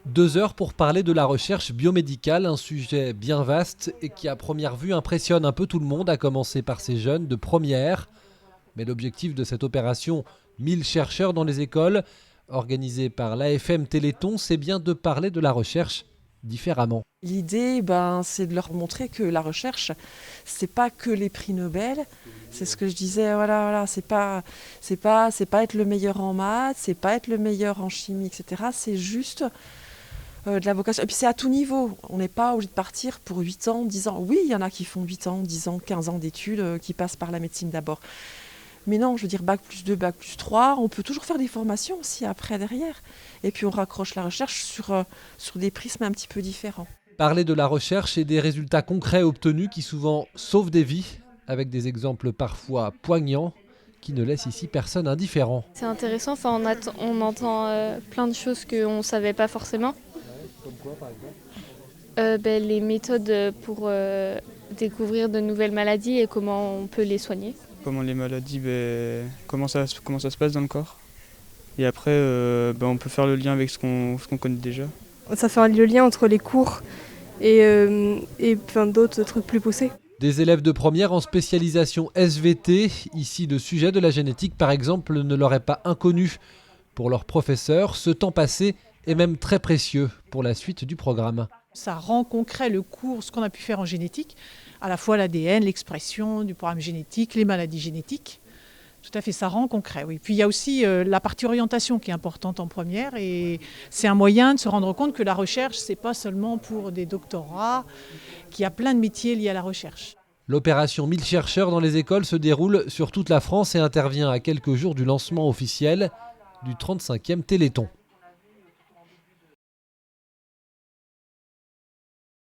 2 heures pour parler de la recherche biomédicale, un sujet bien vaste et qui à première vue impressionne un peu tout le monde, à commencer par ces jeunes de première. Mais l'objectif de cette opération 1000 chercheurs dans les écoles, organisée par l'AFM Téléthon, c'est bien de parler de la recherche différemment. L'idée, c'est de leur montrer que la recherche, c'est pas que les prix Nobel. C'est ce que je disais, voilà, c'est pas être le meilleur en maths, c'est pas être le meilleur en chimie, etc. C'est juste de la vocation. Et puis c'est à tout niveau. On n'est pas obligé de partir pour 8 ans, 10 ans. Oui, il y en a qui font 8 ans, 10 ans, 15 ans d'études, qui passent par la médecine d'abord. Mais non, je veux dire bac+2, bac+3, on peut toujours faire des formations aussi après derrière. Et puis on raccroche la recherche sur des prismes un petit peu différents. Parler de la recherche et des résultats concrets obtenus qui souvent sauvent des vies, avec des exemples parfois poignants qui ne laissent ici personne indifférent. C'est intéressant, on entend plein de choses qu'on ne savait pas forcément. Comme quoi par exemple Les méthodes pour découvrir de nouvelles maladies et comment on peut les soigner. Comment les maladies, comment ça se passe dans le corps. Et après, on peut faire le lien avec ce qu'on connaît déjà. Ça fait le lien entre les cours et plein d'autres trucs plus poussés. Des élèves de première en spécialisation SVT. Ici, le sujet de la génétique, par exemple, ne leur est pas inconnu. Pour leurs professeurs, ce temps passé est même très précieux pour la suite du programme. Ça rend concret le cours, ce qu'on a pu faire en génétique, à la fois l'ADN, l'expression du programme génétique, les maladies génétiques. Tout à fait, ça rend concret, oui. Puis il y a aussi la partie orientation qui est importante en première et c'est un moyen de se rendre compte que la recherche, c'est pas seulement pour des doctorats, qu'il y a plein de métiers liés à la recherche. L'opération 1000 chercheurs dans les écoles se déroule sur toute la France et intervient à quelques jours du lancement officiel du 35e Téléthon.